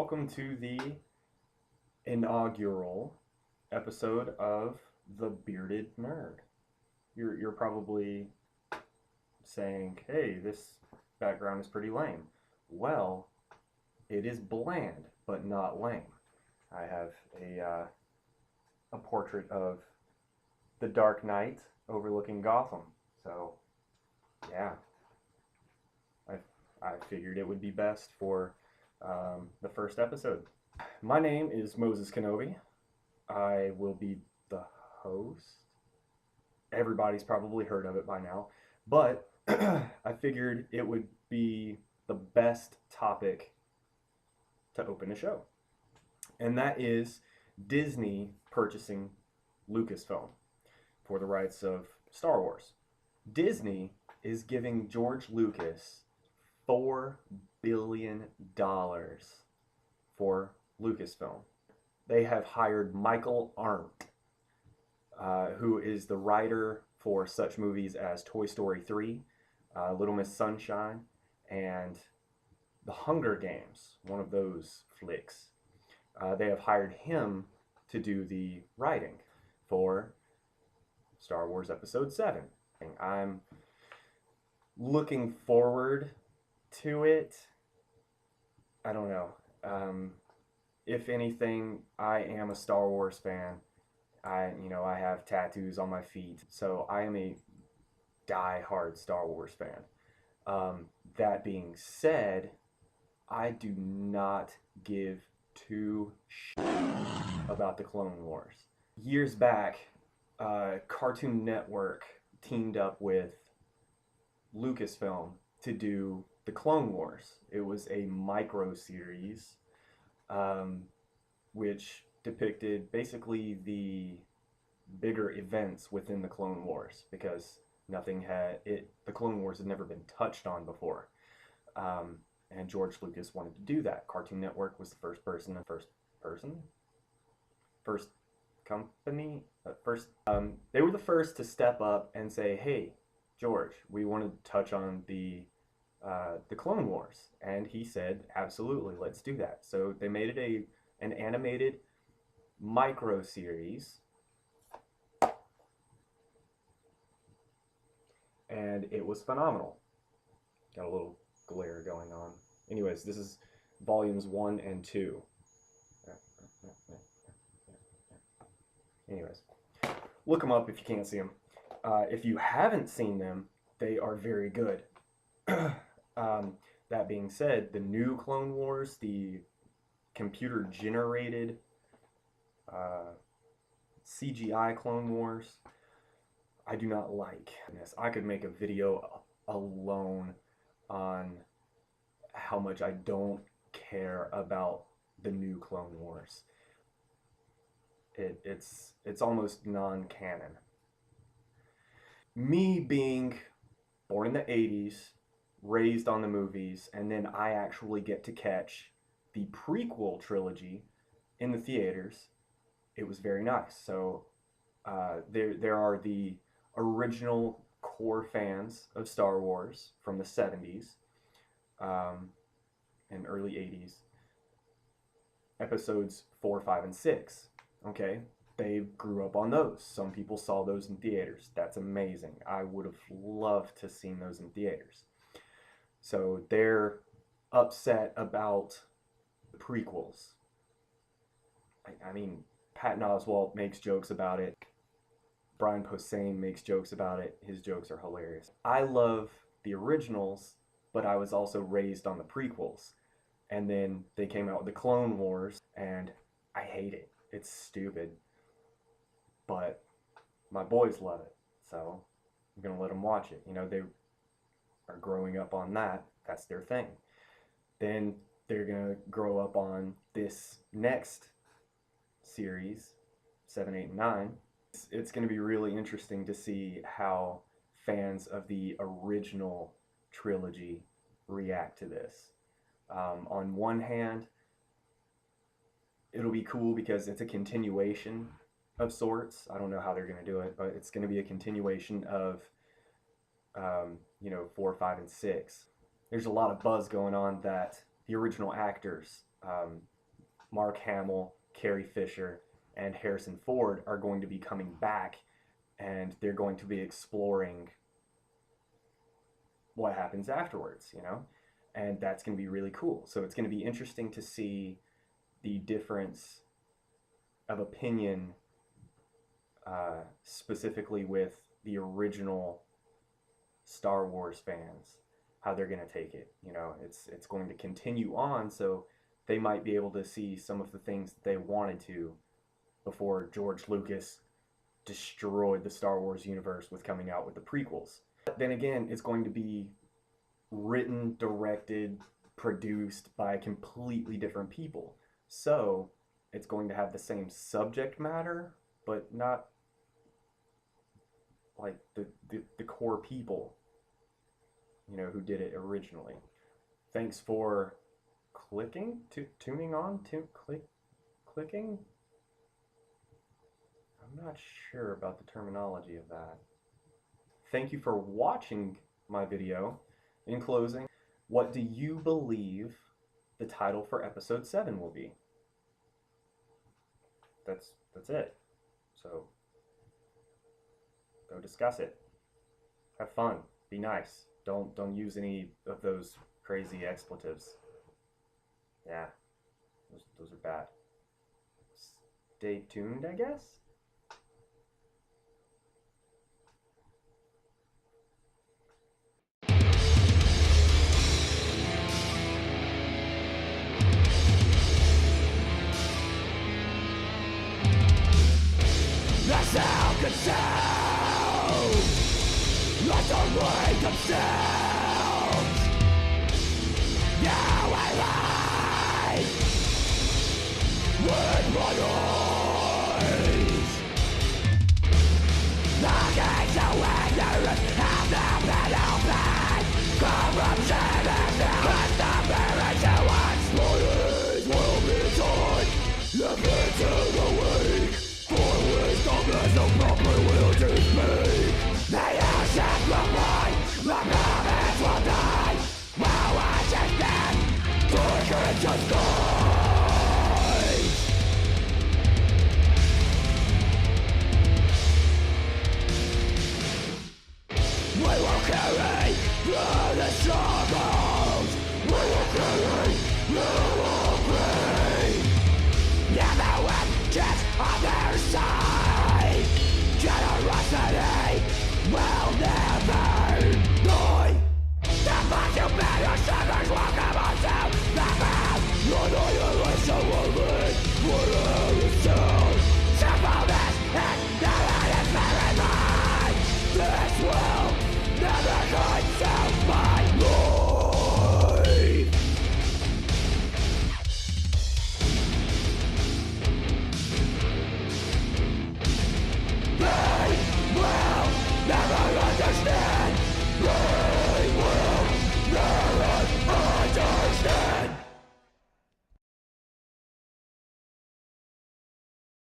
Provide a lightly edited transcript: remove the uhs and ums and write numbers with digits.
welcome to the inaugural episode of The Bearded Nerd. You're probably saying, hey, this background is pretty lame. Well, it is bland, but not lame. I have a portrait of the Dark Knight overlooking Gotham. So, yeah. I figured it would be best for the first episode. My name is Moses Kenobi. I will be the host. Everybody's probably heard of it by now, but I figured it would be the best topic to open a show. And that is Disney purchasing Lucasfilm for the rights of Star Wars. Disney is giving George Lucas $4 billion for Lucasfilm. They have hired Michael Arndt, who is the writer for such movies as Toy Story 3, Little Miss Sunshine, and The Hunger Games, one of those flicks. They have hired him to do the writing for Star Wars Episode 7. I'm looking forward to it. I don't know. If anything, I am a Star Wars fan. I have tattoos on my feet, so I am a die-hard Star Wars fan. That being said, I do not give two shits about the Clone Wars. Years back, Cartoon Network teamed up with Lucasfilm to do the Clone Wars. It was a micro series which depicted basically the bigger events within the Clone Wars, because the Clone Wars had never been touched on before. And George Lucas wanted to do that. Cartoon Network was the first company. They were the first to step up and say, hey, George, we want to touch on the Clone Wars. And he said, absolutely, let's do that. So they made it an animated micro series, and it was phenomenal. Got a little glare going on. Anyways, this is volumes 1 and 2. Anyways, look them up if you can't see them. If you haven't seen them, they are very good. That being said, the new Clone Wars, the computer-generated CGI Clone Wars, I do not like. I could make a video alone on how much I don't care about the new Clone Wars. It's almost non-canon. Me being born in the 80s, raised on the movies, and then I actually get to catch the prequel trilogy in the theaters, it was very nice. So there are the original core fans of Star Wars from the 70s and early 80s, episodes 4, 5, and 6. Okay, they grew up on those. Some people saw those in theaters. That's amazing. I would have loved to seen those in theaters. So they're upset about the prequels. I mean, Patton Oswalt makes jokes about it. Brian Posehn makes jokes about it. His jokes are hilarious. I love the originals, but I was also raised on the prequels. And then they came out with the Clone Wars, and I hate it. It's stupid. But my boys love it, so I'm going to let them watch it. They are growing up on that. That's their thing. Then they're going to grow up on this next series, 7, 8, and 9. It's going to be really interesting to see how fans of the original trilogy react to this. On one hand, it'll be cool because it's a continuation of sorts. I don't know how they're going to do it, but it's going to be a continuation of 4, 5, and 6. There's a lot of buzz going on that the original actors Mark Hamill, Carrie Fisher, and Harrison Ford are going to be coming back, and they're going to be exploring what happens afterwards, you know? And that's going to be really cool. So it's going to be interesting to see the difference of opinion, specifically with the original Star Wars fans, how they're going to take it. You know, it's going to continue on, so they might be able to see some of the things that they wanted to before George Lucas destroyed the Star Wars universe with coming out with the prequels. But then again, it's going to be written, directed, produced by completely different people. So it's going to have the same subject matter, but not like the core people, you know, who did it originally. Thanks for tuning on, clicking? I'm not sure about the terminology of that. Thank you for watching my video. In closing, what do you believe the title for episode 7 will be? That's it. So go discuss it. Have fun. Be nice. Don't use any of those crazy expletives. Yeah, those are bad. Stay tuned, I guess. The sound can sound like the wake of sounds. Now I lie with my eyes. The gates of ignorance have now been opened. Corruption is now, and the parents who exploiters will be torn. Left to the weak, for wisdom is no proper will to speak. The ocean will run, the promise will die. While watching them, torture just